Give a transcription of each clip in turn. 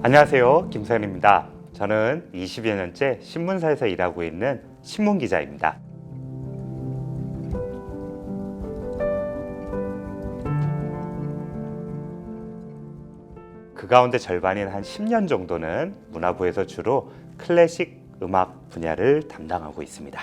안녕하세요, 김서현입니다. 저는 20여 년째 신문사에서 일하고 있는 신문기자입니다. 그 가운데 절반인 한 10년 정도는 문화부에서 주로 클래식 음악 분야를 담당하고 있습니다.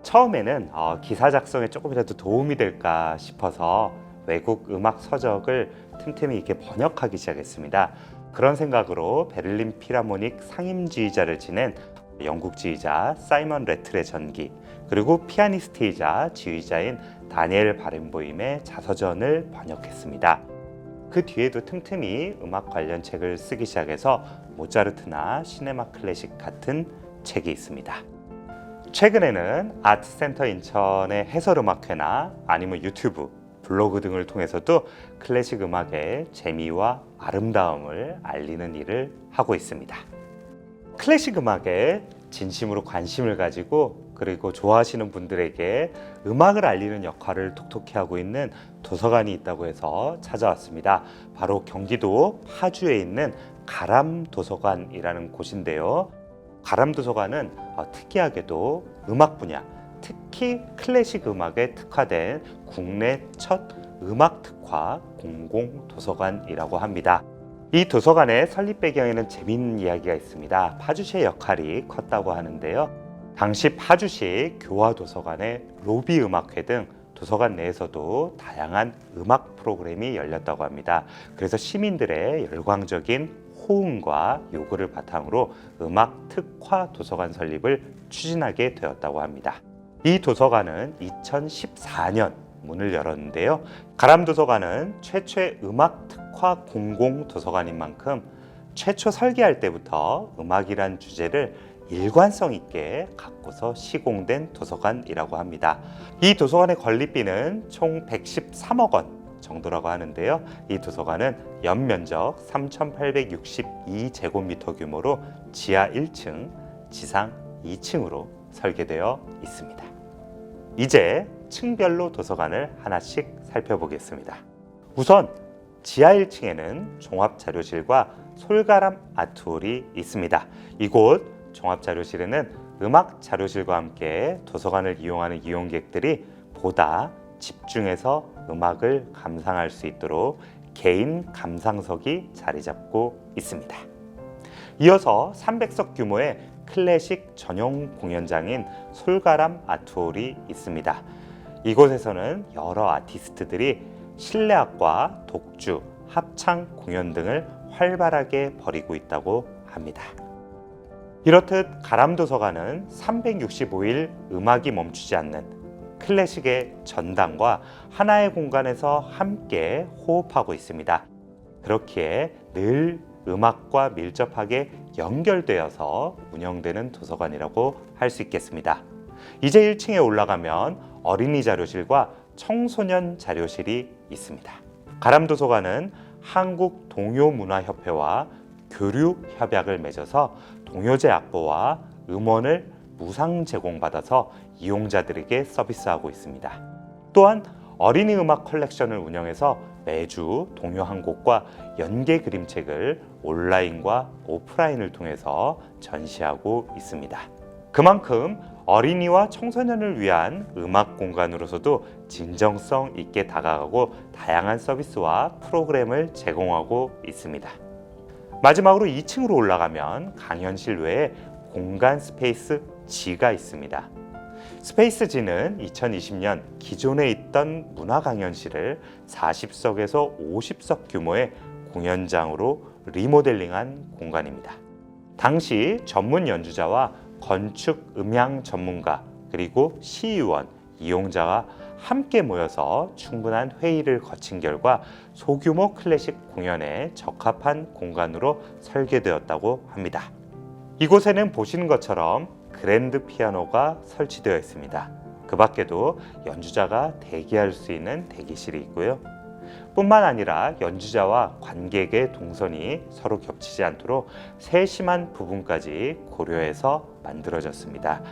처음에는 기사 작성에 조금이라도 도움이 될까 싶어서 외국 음악 서적을 틈틈이 이렇게 번역하기 시작했습니다. 그런 생각으로 베를린 필하모닉 상임지휘자를 지낸 영국 지휘자 사이먼 레틀의 전기, 그리고 피아니스트이자 지휘자인 다니엘 바렌보임의 자서전을 번역했습니다. 그 뒤에도 틈틈이 음악 관련 책을 쓰기 시작해서 모차르트나 시네마 클래식 같은 책이 있습니다. 최근에는 아트센터 인천의 해설음악회나 아니면 유튜브, 블로그 등을 통해서도 클래식 음악의 재미와 아름다움을 알리는 일을 하고 있습니다. 클래식 음악에 진심으로 관심을 가지고 그리고 좋아하시는 분들에게 음악을 알리는 역할을 톡톡히 하고 있는 도서관이 있다고 해서 찾아왔습니다. 바로 경기도 파주에 있는 가람도서관이라는 곳인데요. 가람도서관은 특이하게도 음악 분야, 특히 클래식 음악에 특화된 국내 첫 음악 특화 공공도서관이라고 합니다. 이 도서관의 설립 배경에는 재미있는 이야기가 있습니다. 파주시의 역할이 컸다고 하는데요. 당시 파주시 교화도서관의 로비 음악회 등 도서관 내에서도 다양한 음악 프로그램이 열렸다고 합니다. 그래서 시민들의 열광적인 호응과 요구를 바탕으로 음악 특화 도서관 설립을 추진하게 되었다고 합니다. 이 도서관은 2014년 문을 열었는데요. 가람도서관은 최초의 음악 특화 공공도서관인 만큼 최초 설계할 때부터 음악이란 주제를 일관성 있게 갖고서 시공된 도서관이라고 합니다. 이 도서관의 건립비는 총 113억 원 정도라고 하는데요. 이 도서관은 연면적 3,862제곱미터 규모로 지하 1층, 지상 2층으로 설계되어 있습니다. 이제 층별로 도서관을 하나씩 살펴보겠습니다. 우선 지하 1층에는 종합자료실과 솔가람 아트홀이 있습니다. 이곳 종합자료실에는 음악 자료실과 함께 도서관을 이용하는 이용객들이 보다 집중해서 음악을 감상할 수 있도록 개인 감상석이 자리 잡고 있습니다. 이어서 300석 규모의 클래식 전용 공연장인 솔가람 아트홀이 있습니다. 이곳에서는 여러 아티스트들이 실내악과 독주, 합창 공연 등을 활발하게 벌이고 있다고 합니다. 이렇듯 가람도서관은 365일 음악이 멈추지 않는 클래식의 전당과 하나의 공간에서 함께 호흡하고 있습니다. 그렇기에 늘 음악과 밀접하게 연결되어서 운영되는 도서관이라고 할 수 있겠습니다. 이제 1층에 올라가면 어린이 자료실과 청소년 자료실이 있습니다. 가람도서관은 한국동요문화협회와 교류 협약을 맺어서 동요제 악보와 음원을 무상 제공받아서 이용자들에게 서비스하고 있습니다. 또한 어린이 음악 컬렉션을 운영해서 매주 동요 한 곡과 연계 그림책을 온라인과 오프라인을 통해서 전시하고 있습니다. 그만큼 어린이와 청소년을 위한 음악 공간으로서도 진정성 있게 다가가고 다양한 서비스와 프로그램을 제공하고 있습니다. 마지막으로 2층으로 올라가면 강연실 외에 공간 스페이스 G가 있습니다. 스페이스 G는 2020년 기존에 있던 문화 강연실을 40석에서 50석 규모의 공연장으로 리모델링한 공간입니다. 당시 전문 연주자와 건축 음향 전문가 그리고 시의원, 이용자가 함께 모여서 충분한 회의를 거친 결과 소규모 클래식 공연에 적합한 공간으로 설계되었다고 합니다. 이곳에는 보시는 것처럼 그랜드 피아노가 설치되어 있습니다. 그 밖에도 연주자가 대기할 수 있는 대기실이 있고요. 뿐만 아니라 연주자와 관객의 동선이 서로 겹치지 않도록 세심한 부분까지 고려해서 만들어졌습니다.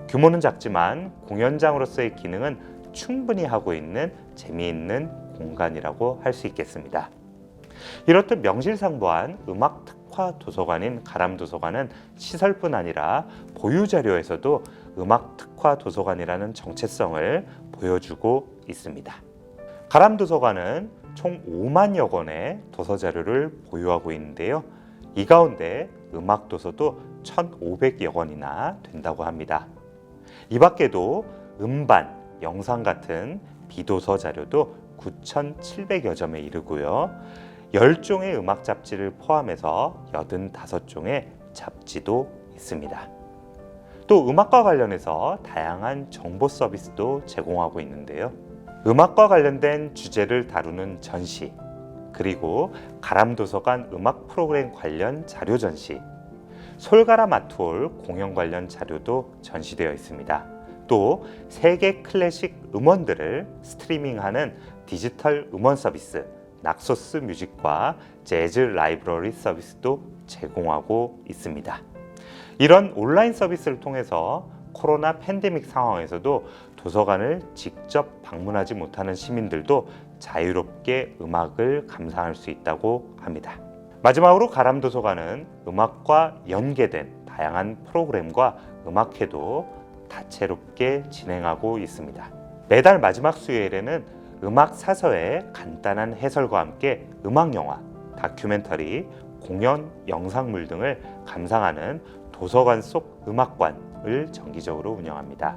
규모는 작지만 공연장으로서의 기능은 충분히 하고 있는 재미있는 공간이라고 할 수 있겠습니다. 이렇듯 명실상부한 음악 특화 특화 도서관인 가람도서관은 시설뿐 아니라 보유 자료에서도 음악 특화 도서관이라는 정체성을 보여주고 있습니다. 가람도서관은 총 5만여 권의 도서 자료를 보유하고 있는데요. 이 가운데 음악 도서도 1,500여 권이나 된다고 합니다. 이 밖에도 음반, 영상 같은 비도서 자료도 9,700여 점에 이르고요. 10종의 음악 잡지를 포함해서 85종의 잡지도 있습니다. 또 음악과 관련해서 다양한 정보 서비스도 제공하고 있는데요. 음악과 관련된 주제를 다루는 전시, 그리고 가람도서관 음악 프로그램 관련 자료 전시, 솔가라 마투올 공연 관련 자료도 전시되어 있습니다. 또 세계 클래식 음원들을 스트리밍하는 디지털 음원 서비스 낙소스 뮤직과 재즈 라이브러리 서비스도 제공하고 있습니다. 이런 온라인 서비스를 통해서 코로나 팬데믹 상황에서도 도서관을 직접 방문하지 못하는 시민들도 자유롭게 음악을 감상할 수 있다고 합니다. 마지막으로 가람도서관은 음악과 연계된 다양한 프로그램과 음악회도 다채롭게 진행하고 있습니다. 매달 마지막 수요일에는 음악 사서의 간단한 해설과 함께 음악 영화, 다큐멘터리, 공연, 영상물 등을 감상하는 도서관 속 음악관을 정기적으로 운영합니다.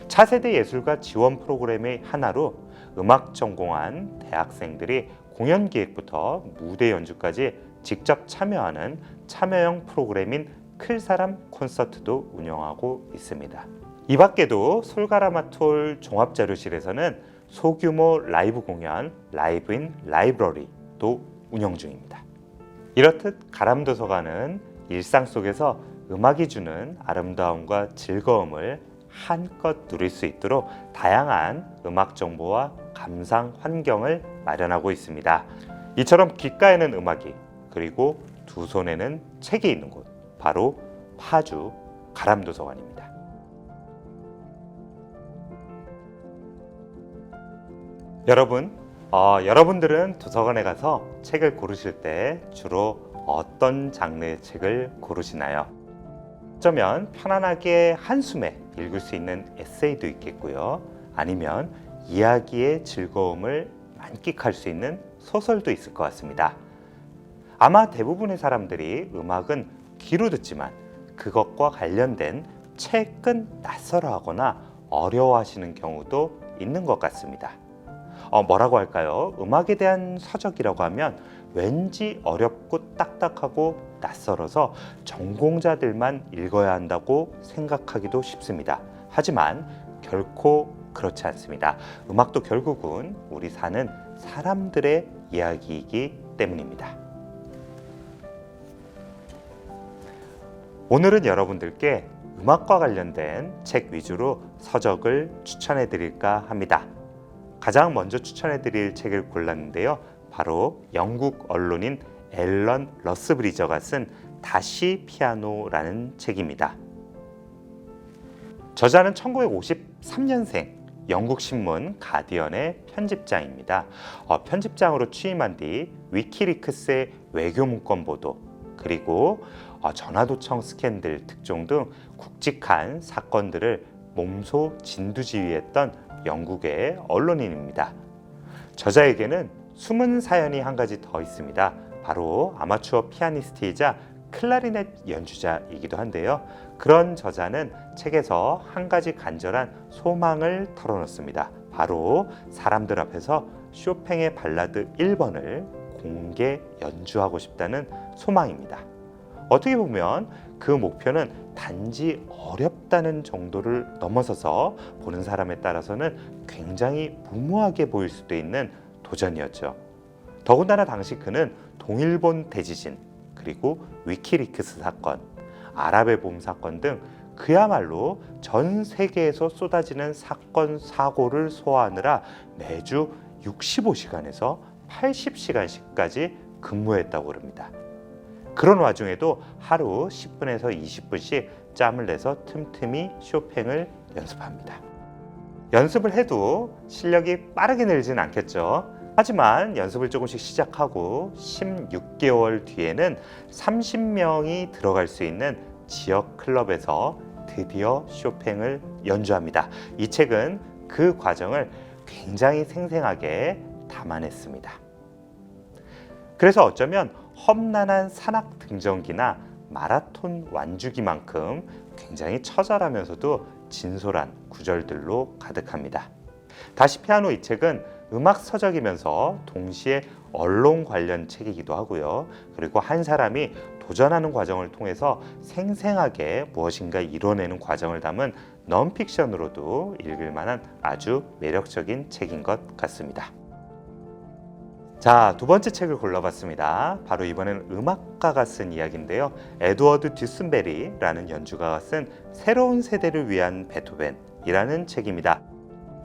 차세대 예술가 지원 프로그램의 하나로 음악 전공한 대학생들이 공연 기획부터 무대 연주까지 직접 참여하는 참여형 프로그램인 클사람 콘서트도 운영하고 있습니다. 이 밖에도 솔가라마톨 종합자료실에서는 소규모 라이브 공연 라이브인 라이브러리도 운영 중입니다. 이렇듯 가람도서관은 일상 속에서 음악이 주는 아름다움과 즐거움을 한껏 누릴 수 있도록 다양한 음악 정보와 감상 환경을 마련하고 있습니다. 이처럼 귓가에는 음악이, 그리고 두 손에는 책이 있는 곳, 바로 파주 가람도서관입니다. 여러분들은 도서관에 가서 책을 고르실 때 주로 어떤 장르의 책을 고르시나요? 어쩌면 편안하게 한숨에 읽을 수 있는 에세이도 있겠고요. 아니면 이야기의 즐거움을 만끽할 수 있는 소설도 있을 것 같습니다. 아마 대부분의 사람들이 음악은 귀로 듣지만 그것과 관련된 책은 낯설어하거나 어려워하시는 경우도 있는 것 같습니다. 뭐라고 할까요? 음악에 대한 서적이라고 하면 왠지 어렵고 딱딱하고 낯설어서 전공자들만 읽어야 한다고 생각하기도 쉽습니다. 하지만 결코 그렇지 않습니다. 음악도 결국은 우리 사는 사람들의 이야기이기 때문입니다. 오늘은 여러분들께 음악과 관련된 책 위주로 서적을 추천해 드릴까 합니다. 가장 먼저 추천해 드릴 책을 골랐는데요. 바로 영국 언론인 앨런 러스브리저가 쓴 다시 피아노라는 책입니다. 저자는 1953년생 영국 신문 가디언의 편집장입니다. 편집장으로 취임한 뒤 위키리크스의 외교 문건 보도, 그리고 전화도청 스캔들 특종 등 굵직한 사건들을 몸소 진두지휘했던 영국의 언론인입니다. 저자에게는 숨은 사연이 한 가지 더 있습니다. 바로 아마추어 피아니스트이자 클라리넷 연주자이기도 한데요. 그런 저자는 책에서 한 가지 간절한 소망을 털어놓습니다. 바로 사람들 앞에서 쇼팽의 발라드 1번을 공개 연주하고 싶다는 소망입니다. 어떻게 보면 그 목표는 단지 어렵다는 정도를 넘어서서 보는 사람에 따라서는 굉장히 무모하게 보일 수도 있는 도전이었죠. 더군다나 당시 그는 동일본 대지진, 그리고 위키리크스 사건, 아랍의 봄 사건 등 그야말로 전 세계에서 쏟아지는 사건, 사고를 소화하느라 매주 65시간에서 80시간씩까지 근무했다고 합니다. 그런 와중에도 하루 10분에서 20분씩 짬을 내서 틈틈이 쇼팽을 연습합니다. 연습을 해도 실력이 빠르게 늘진 않겠죠. 하지만 연습을 조금씩 시작하고 16개월 6개월 뒤에는 30명이 들어갈 수 있는 지역 클럽에서 드디어 쇼팽을 연주합니다. 이 책은 그 과정을 굉장히 생생하게 담아냈습니다. 그래서 어쩌면 험난한 산악 등정기나 마라톤 완주기만큼 굉장히 처절하면서도 진솔한 구절들로 가득합니다. 다시 피아노 이 책은 음악 서적이면서 동시에 언론 관련 책이기도 하고요. 그리고 한 사람이 도전하는 과정을 통해서 생생하게 무엇인가 이뤄내는 과정을 담은 넌픽션으로도 읽을 만한 아주 매력적인 책인 것 같습니다. 자, 두 번째 책을 골라봤습니다. 바로 이번에는 음악가가 쓴 이야기인데요. 에드워드 듀슨베리라는 연주가가 쓴 새로운 세대를 위한 베토벤이라는 책입니다.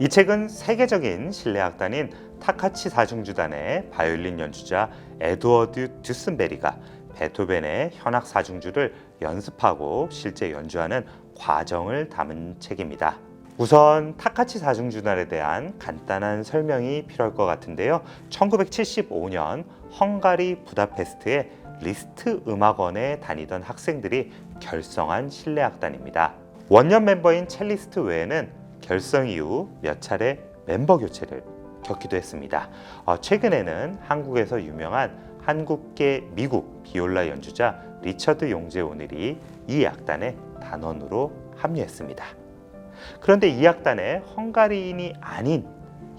이 책은 세계적인 실내악단인 타카치 사중주단의 바이올린 연주자 에드워드 듀슨베리가 베토벤의 현악 사중주를 연습하고 실제 연주하는 과정을 담은 책입니다. 우선 타카치 사중주단에 대한 간단한 설명이 필요할 것 같은데요. 1975년 헝가리 부다페스트의 리스트 음악원에 다니던 학생들이 결성한 실내악단입니다. 원년 멤버인 첼리스트 외에는 결성 이후 몇 차례 멤버 교체를 겪기도 했습니다. 최근에는 한국에서 유명한 한국계 미국 비올라 연주자 리처드 용재 오늘이 이 악단의 단원으로 합류했습니다. 그런데 이 악단에 헝가리인이 아닌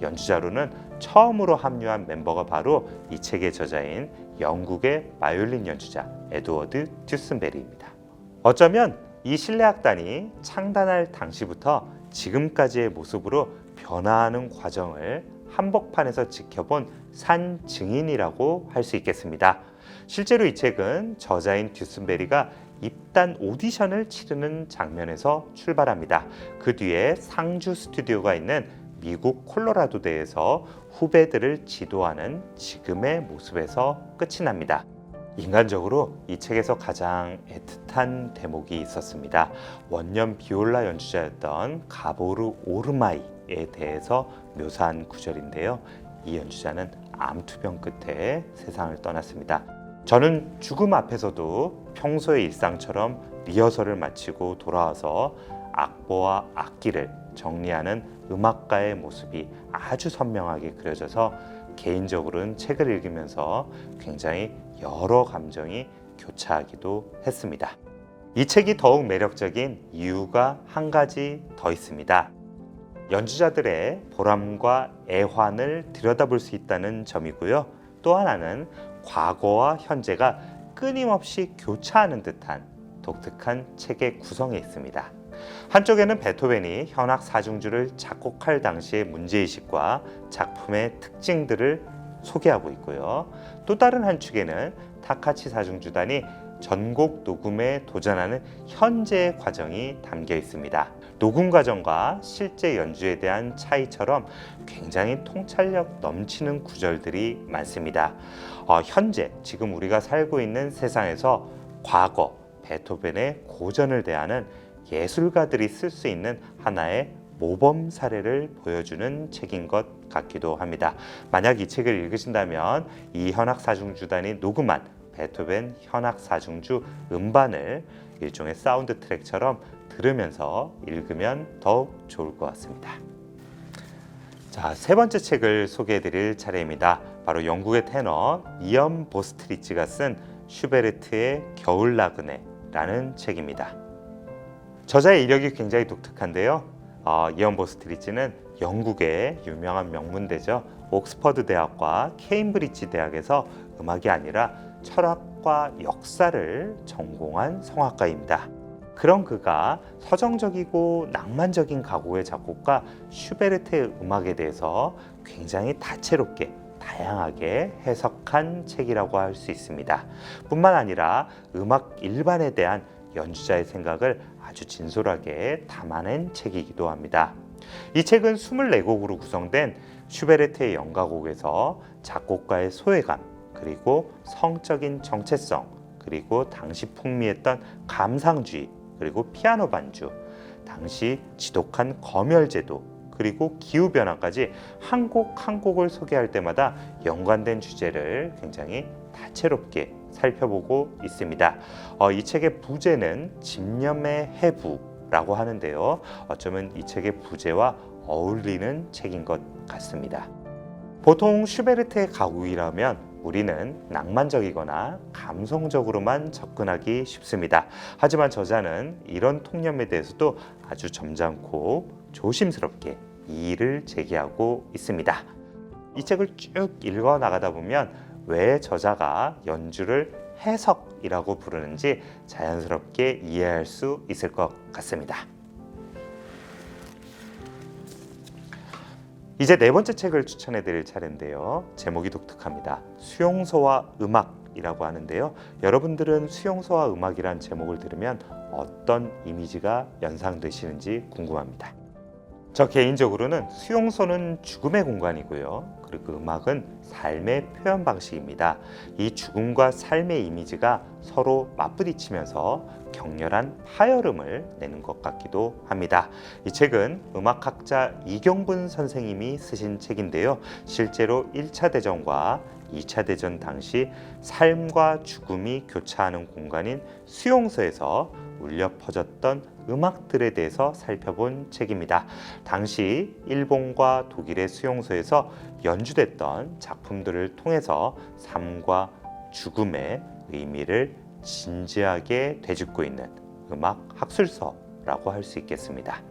연주자로는 처음으로 합류한 멤버가 바로 이 책의 저자인 영국의 바이올린 연주자 에드워드 듀슨베리입니다. 어쩌면 이 실내악단이 창단할 당시부터 지금까지의 모습으로 변화하는 과정을 한복판에서 지켜본 산 증인이라고 할 수 있겠습니다. 실제로 이 책은 저자인 듀슨베리가 입단 오디션을 치르는 장면에서 출발합니다. 그 뒤에 상주 스튜디오가 있는 미국 콜로라도대에서 후배들을 지도하는 지금의 모습에서 끝이 납니다. 인간적으로 이 책에서 가장 애틋한 대목이 있었습니다. 원년 비올라 연주자였던 가보르 오르마이에 대해서 묘사한 구절인데요. 이 연주자는 암투병 끝에 세상을 떠났습니다. 저는 죽음 앞에서도 평소의 일상처럼 리허설을 마치고 돌아와서 악보와 악기를 정리하는 음악가의 모습이 아주 선명하게 그려져서 개인적으로는 책을 읽으면서 굉장히 여러 감정이 교차하기도 했습니다. 이 책이 더욱 매력적인 이유가 한 가지 더 있습니다. 연주자들의 보람과 애환을 들여다볼 수 있다는 점이고요. 또 하나는 과거와 현재가 끊임없이 교차하는 듯한 독특한 책의 구성에 있습니다. 한쪽에는 베토벤이 현악 사중주를 작곡할 당시의 문제의식과 작품의 특징들을 소개하고 있고요. 또 다른 한 축에는 타카치 사중주단이 전곡 녹음에 도전하는 현재의 과정이 담겨 있습니다. 녹음 과정과 실제 연주에 대한 차이처럼 굉장히 통찰력 넘치는 구절들이 많습니다. 현재 지금 우리가 살고 있는 세상에서 과거 베토벤의 고전을 대하는 예술가들이 쓸 수 있는 하나의 모범 사례를 보여주는 책인 것 같기도 합니다. 만약 이 책을 읽으신다면 이 현악사중주단이 녹음한 베토벤 현악사중주 음반을 일종의 사운드 트랙처럼 들으면서 읽으면 더욱 좋을 것 같습니다. 자, 세 번째 책을 소개해드릴 차례입니다. 바로 영국의 테너 이언 보스트리치가 쓴 슈베르트의 겨울 나그네라는 책입니다. 저자의 이력이 굉장히 독특한데요. 이언 보스트리치는 영국의 유명한 명문대죠. 옥스퍼드 대학과 케임브리지 대학에서 음악이 아니라 철학과 역사를 전공한 성악가입니다. 그런 그가 서정적이고 낭만적인 각오의 작곡가 슈베르트의 음악에 대해서 굉장히 다채롭게 다양하게 해석한 책이라고 할 수 있습니다. 뿐만 아니라 음악 일반에 대한 연주자의 생각을 아주 진솔하게 담아낸 책이기도 합니다. 이 책은 24곡으로 구성된 슈베르트의 연가곡에서 작곡가의 소외감, 그리고 성적인 정체성, 그리고 당시 풍미했던 감상주의, 그리고 피아노 반주, 당시 지독한 검열제도, 그리고 기후변화까지 한 곡 한 곡을 소개할 때마다 연관된 주제를 굉장히 다채롭게 살펴보고 있습니다. 이 책의 부제는 집념의 해부라고 하는데요. 어쩌면 이 책의 부제와 어울리는 책인 것 같습니다. 보통 슈베르트의 가곡이라면 우리는 낭만적이거나 감성적으로만 접근하기 쉽습니다. 하지만 저자는 이런 통념에 대해서도 아주 점잖고 조심스럽게 이의를 제기하고 있습니다. 이 책을 쭉 읽어 나가다 보면 왜 저자가 연주를 해석이라고 부르는지 자연스럽게 이해할 수 있을 것 같습니다. 이제 네 번째 책을 추천해 드릴 차례인데요. 제목이 독특합니다. 수용소와 음악이라고 하는데요. 여러분들은 수용소와 음악이란 제목을 들으면 어떤 이미지가 연상되시는지 궁금합니다. 저 개인적으로는 수용소는 죽음의 공간이고요. 그리고 그 음악은 삶의 표현 방식입니다. 이 죽음과 삶의 이미지가 서로 맞부딪히면서 격렬한 파열음을 내는 것 같기도 합니다. 이 책은 음악학자 이경분 선생님이 쓰신 책인데요. 실제로 1차 대전과 2차 대전 당시 삶과 죽음이 교차하는 공간인 수용소에서 울려 퍼졌던 음악들에 대해서 살펴본 책입니다. 당시 일본과 독일의 수용소에서 연주됐던 작품들을 통해서 삶과 죽음의 의미를 진지하게 되짚고 있는 음악 학술서라고 할 수 있겠습니다.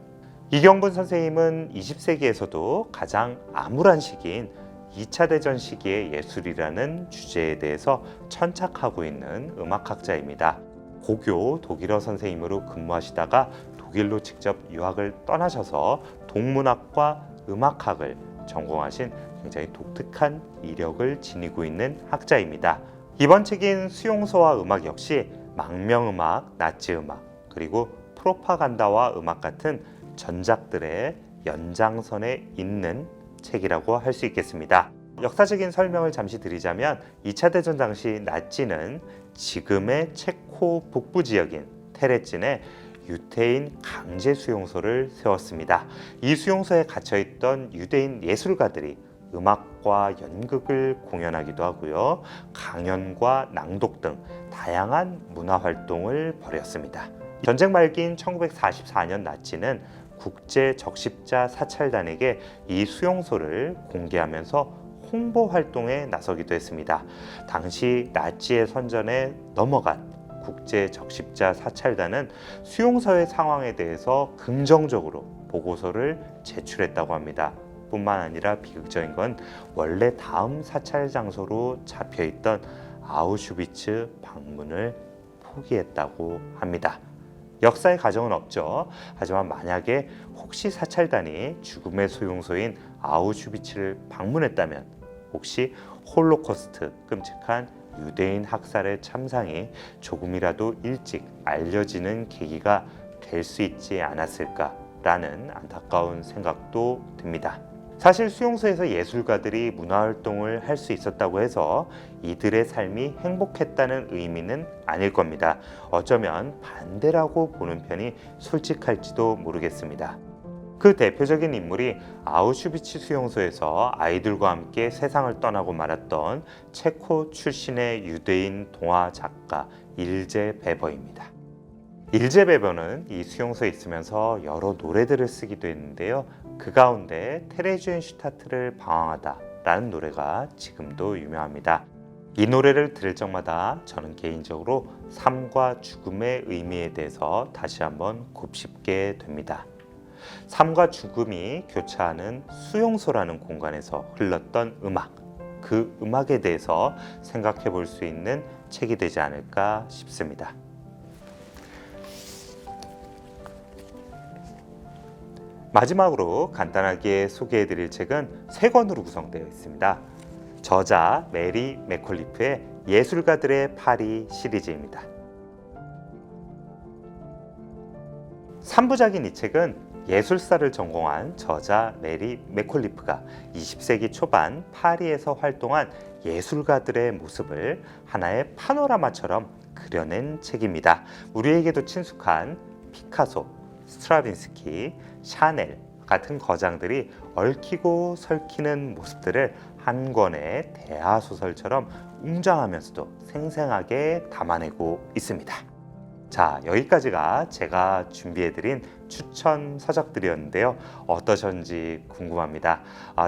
이경분 선생님은 20세기에서도 가장 암울한 시기인 2차 대전 시기의 예술이라는 주제에 대해서 천착하고 있는 음악학자입니다. 고교 독일어 선생님으로 근무하시다가 독일로 직접 유학을 떠나셔서 동문학과 음악학을 전공하신 굉장히 독특한 이력을 지니고 있는 학자입니다. 이번 책인 수용소와 음악 역시 망명음악, 나치음악, 그리고 프로파간다와 음악 같은 전작들의 연장선에 있는 책이라고 할 수 있겠습니다. 역사적인 설명을 잠시 드리자면 2차 대전 당시 나치는 지금의 체코 북부 지역인 테레진에 유태인 강제 수용소를 세웠습니다. 이 수용소에 갇혀있던 유대인 예술가들이 음악과 연극을 공연하기도 하고요. 강연과 낭독 등 다양한 문화 활동을 벌였습니다. 전쟁 말기인 1944년 나치는 국제 적십자 사찰단에게 이 수용소를 공개하면서 홍보 활동에 나서기도 했습니다. 당시 나치의 선전에 넘어간 국제 적십자 사찰단은 수용소의 상황에 대해서 긍정적으로 보고서를 제출했다고 합니다. 뿐만 아니라 비극적인 건 원래 다음 사찰 장소로 잡혀있던 아우슈비츠 방문을 포기했다고 합니다. 역사의 가정은 없죠. 하지만 만약에 혹시 사찰단이 죽음의 수용소인 아우슈비츠를 방문했다면 혹시 홀로코스트, 끔찍한 유대인 학살의 참상이 조금이라도 일찍 알려지는 계기가 될 수 있지 않았을까라는 안타까운 생각도 듭니다. 사실 수용소에서 예술가들이 문화활동을 할 수 있었다고 해서 이들의 삶이 행복했다는 의미는 아닐 겁니다. 어쩌면 반대라고 보는 편이 솔직할지도 모르겠습니다. 그 대표적인 인물이 아우슈비츠 수용소에서 아이들과 함께 세상을 떠나고 말았던 체코 출신의 유대인 동화 작가 일제 베버입니다. 일제 베버는 이 수용소에 있으면서 여러 노래들을 쓰기도 했는데요. 그 가운데 테레주엔 슈타트를 방황하다라는 노래가 지금도 유명합니다. 이 노래를 들을 적마다 저는 개인적으로 삶과 죽음의 의미에 대해서 다시 한번 곱씹게 됩니다. 삶과 죽음이 교차하는 수용소라는 공간에서 흘렀던 음악, 그 음악에 대해서 생각해 볼 수 있는 책이 되지 않을까 싶습니다. 마지막으로 간단하게 소개해 드릴 책은 3권으로 구성되어 있습니다. 저자 메리 맥콜리프의 예술가들의 파리 시리즈입니다. 3부작인 이 책은 예술사를 전공한 저자 메리 맥콜리프가 20세기 초반 파리에서 활동한 예술가들의 모습을 하나의 파노라마처럼 그려낸 책입니다. 우리에게도 친숙한 피카소, 스트라빈스키, 샤넬, 같은 거장들이 얽히고 설키는 모습들을 한 권의 대하소설처럼 웅장하면서도 생생하게 담아내고 있습니다. 자, 여기까지가 제가 준비해드린 추천 서적들이었는데요. 어떠셨는지 궁금합니다.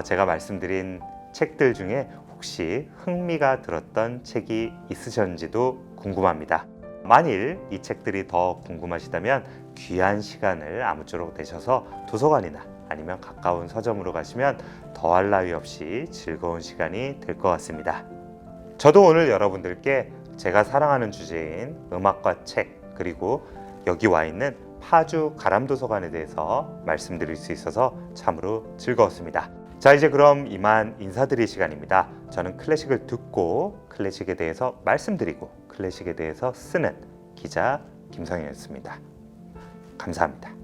제가 말씀드린 책들 중에 혹시 흥미가 들었던 책이 있으셨는지도 궁금합니다. 만일 이 책들이 더 궁금하시다면 귀한 시간을 아무쪼록 내셔서 도서관이나 아니면 가까운 서점으로 가시면 더할 나위 없이 즐거운 시간이 될 것 같습니다. 저도 오늘 여러분들께 제가 사랑하는 주제인 음악과 책, 그리고 여기 와 있는 파주 가람도서관에 대해서 말씀드릴 수 있어서 참으로 즐거웠습니다. 자, 이제 그럼 이만 인사드릴 시간입니다. 저는 클래식을 듣고 클래식에 대해서 말씀드리고 클래식에 대해서 쓰는 기자 김성현이었습니다. 감사합니다.